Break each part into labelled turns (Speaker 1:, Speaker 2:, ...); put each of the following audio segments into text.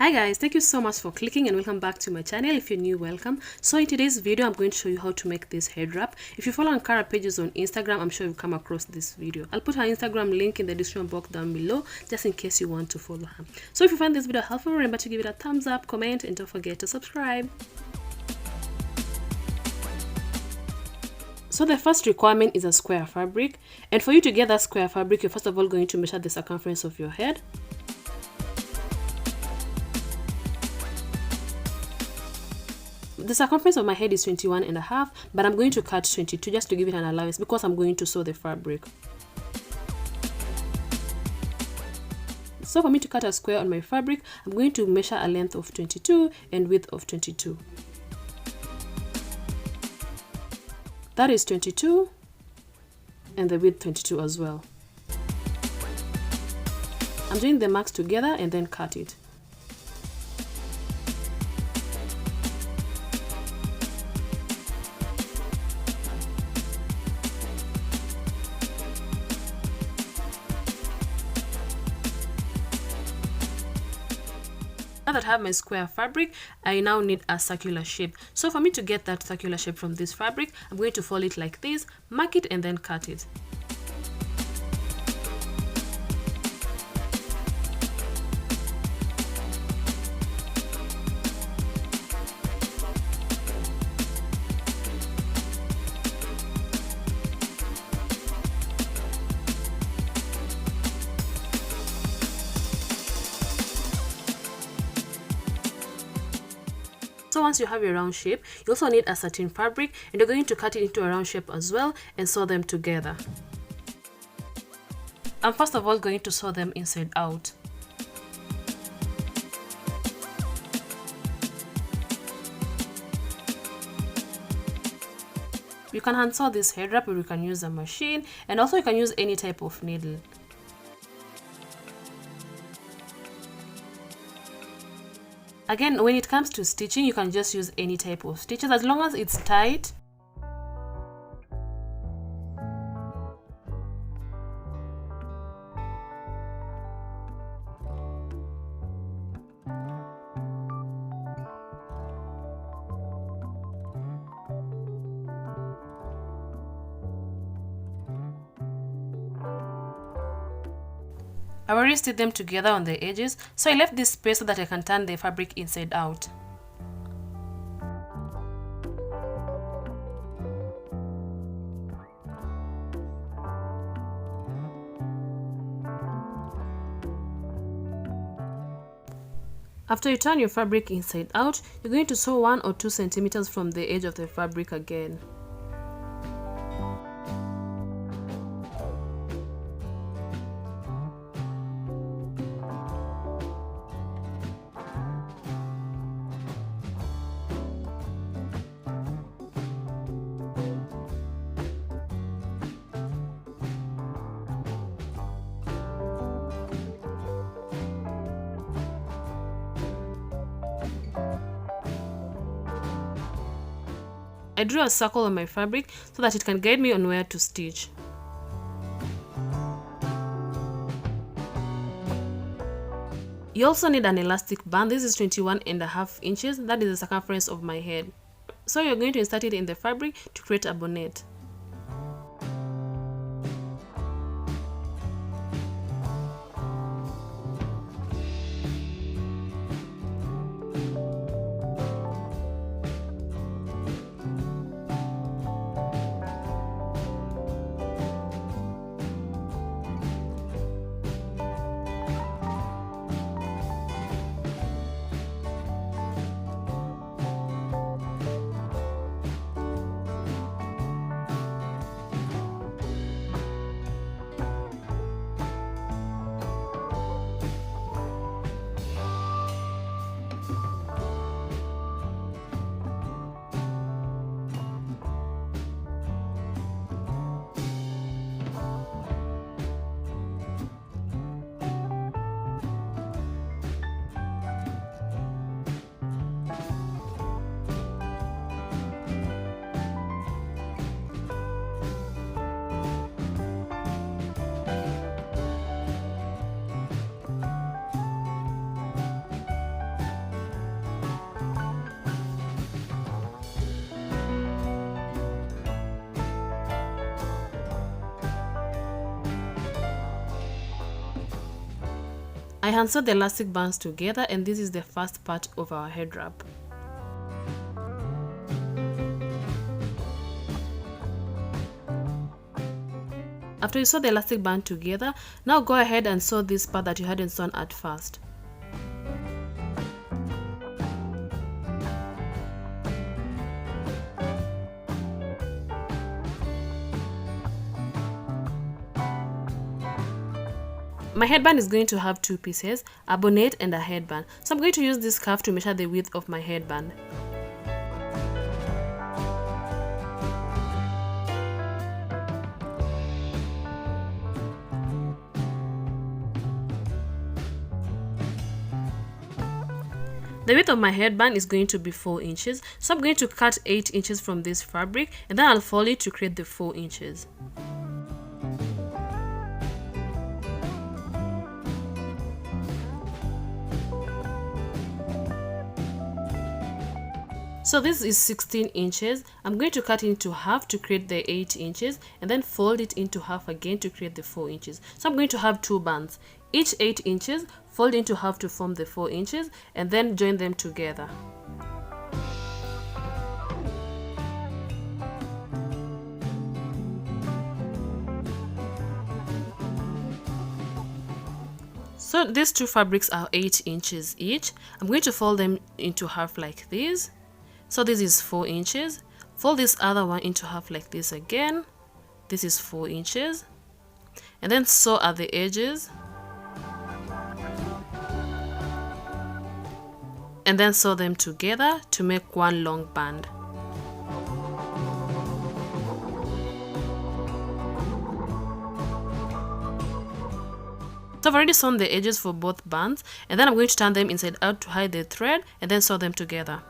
Speaker 1: Hi guys, thank you so much for clicking and welcome back to my channel. If you're new, welcome. So in today's video, I'm going to show you how to make this head wrap. If you follow Ankara pages on Instagram, I'm sure you've come across this video. I'll put her Instagram link in the description box down below, just in case you want to follow her. So if you find this video helpful, remember to give it a thumbs up, comment, and don't forget to subscribe. So the first requirement is a square fabric. And for you to get that square fabric, you're first of all going to measure the circumference of your head. The circumference of my head is 21.5, but I'm going to cut 22 just to give it an allowance because I'm going to sew the fabric. So for me to cut a square on my fabric, I'm going to measure a length of 22 and width of 22. That is 22 and the width 22 as well. I'm doing the marks together and then cut it. Now that I have my square fabric, I now need a circular shape. So for me to get that circular shape from this fabric, I'm going to fold it like this, mark it, and then cut it. So once you have your round shape, you also need a satin fabric, and you're going to cut it into a round shape as well and sew them together. I'm first of all going to sew them inside out. You can hand sew this head wrap, or you can use a machine, and also you can use any type of needle. Again, when it comes to stitching, you can just use any type of stitches as long as it's tight. I already stitched them together on the edges, so I left this space so that I can turn the fabric inside out. After you turn your fabric inside out, you're going to sew 1 or 2 centimeters from the edge of the fabric again. I drew a circle on my fabric so that it can guide me on where to stitch. You also need an elastic band. This is 21.5 inches. That is the circumference of my head. So you're going to insert it in the fabric to create a bonnet. I hand sewed the elastic bands together, and this is the first part of our head wrap. After you sew the elastic band together, now go ahead and sew this part that you hadn't sewn at first. My headband is going to have two pieces, a bonnet and a headband. So I'm going to use this cuff to measure the width of my headband. The width of my headband is going to be 4 inches, so I'm going to cut 8 inches from this fabric, and then I'll fold it to create the 4 inches. So this is 16 inches. I'm going to cut into half to create the 8 inches and then fold it into half again to create the 4 inches. So I'm going to have 2 bands, each 8 inches, fold into half to form the 4 inches and then join them together. So these two fabrics are 8 inches each. I'm going to fold them into half like this. So this is 4 inches. Fold this other one into half like this again. This is 4 inches. And then sew at the edges. And then sew them together to make one long band. So I've already sewn the edges for both bands, and then I'm going to turn them inside out to hide the thread and then sew them together.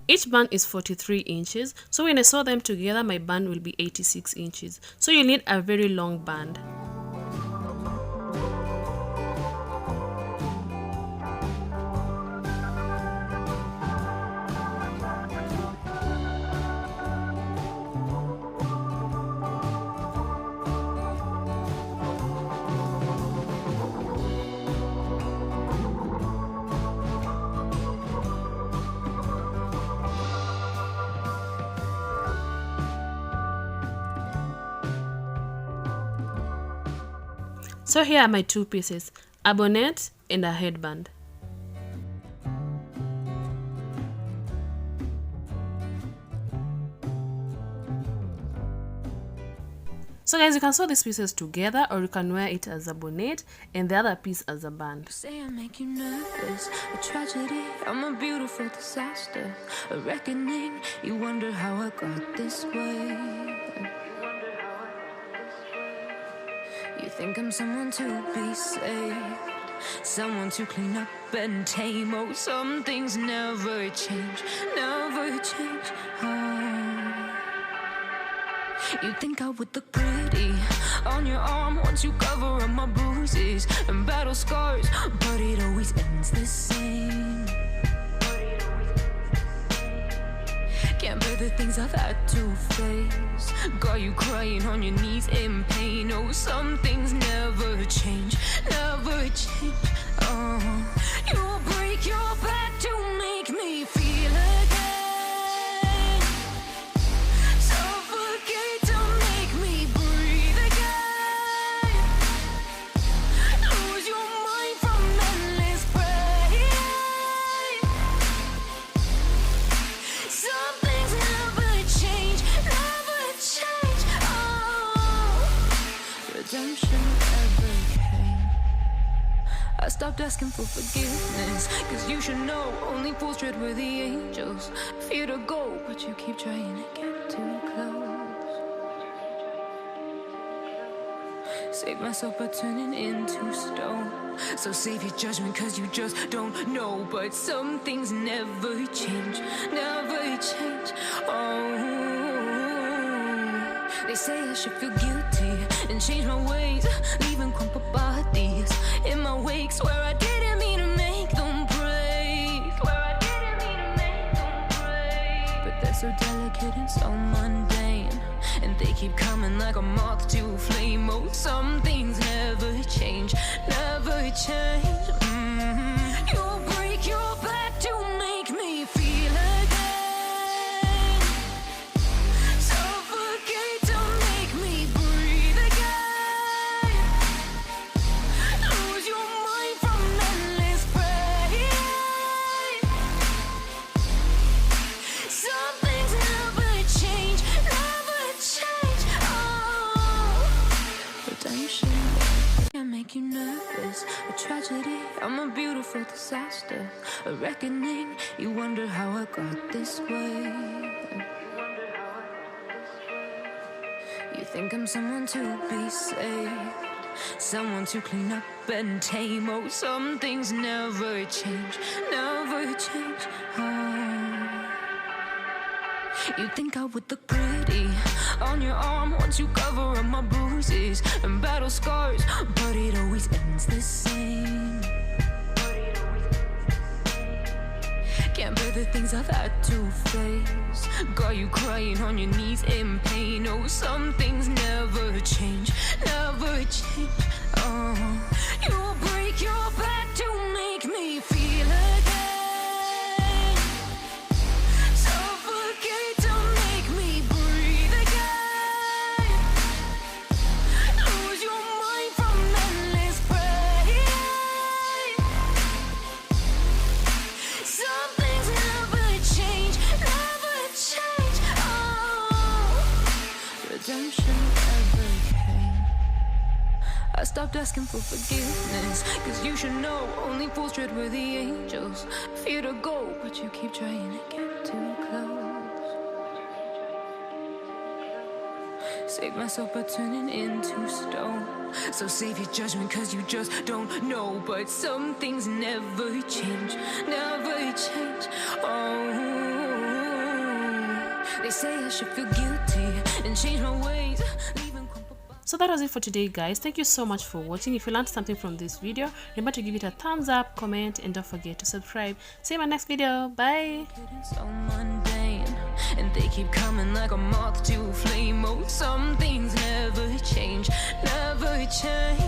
Speaker 1: Each band is 43 inches, so when I sew them together, my band will be 86 inches. So you need a very long band. So here are my two pieces, a bonnet and a headband. So guys, you can sew these pieces together or you can wear it as a bonnet and the other piece as a band.
Speaker 2: Say I make you nervous, a tragedy, I'm a beautiful disaster, a reckoning, you wonder how I got this way. You think I'm someone to be saved, someone to clean up and tame. Oh, some things never change, never change. Oh. You think I would look pretty on your arm once you cover up my bruises and battle scars, but it always ends the same. Can't bear the things I've had to face, got you crying on your knees in pain. Oh, some things never change, never change. Oh, you'll break your back to make me feel again, suffocate to make me breathe again, lose your mind from endless pain. Some things never change, never change. Oh, redemption ever came. I stopped asking for forgiveness, cause you should know only fools tread where the angels fear to go, but you keep trying to get too close. Save myself by turning into stone, so save your judgment cause you just don't know. But some things never change, never change. Oh, they say I should feel guilty and change my ways, leaving crumpled bodies in my wake. Swear I didn't mean to make them break, swear I didn't mean to so delicate and so mundane, and they keep coming like a moth to a flame. Oh, some things never change, never change. You'll break your back to make me feel again, suffocate to make me breathe again, lose your mind from endless pain. Some things never change, never change. Oh, redemption can make you nervous, a tragedy, I'm a beautiful disaster, a reckoning, you wonder how I got this way. You think I'm someone to be saved, someone to clean up and tame. Oh, some things never change, never change. Oh, you think I would look pretty on your arm once you cover up my bruises and battle scars, but it always ends the same. Can't bear the things I've had to face, got you crying on your knees in pain. Oh, some things never change, never change. Oh, you'll break your back to make me feel again, suffocate to make me breathe again, lose your mind from endless pain. Some things never change, never change. Oh, redemption never came. I stopped asking for forgiveness, cause you should know only fools tread where the angels fear to go, but you keep trying to get too close. Save myself by turning into stone, so save your judgment cause you just don't know. But some things never change, never change. Oh, they say I should feel guilty and change my ways, leaving crumpled.
Speaker 1: So that was it for today, guys. Thank you so much for watching. If you learned something from this video, remember to give it a thumbs up, comment, and don't forget to subscribe. See you in my next video. Bye.
Speaker 2: So mundane, and they keep coming like a moth to a flame. Oh, some things never change, never change.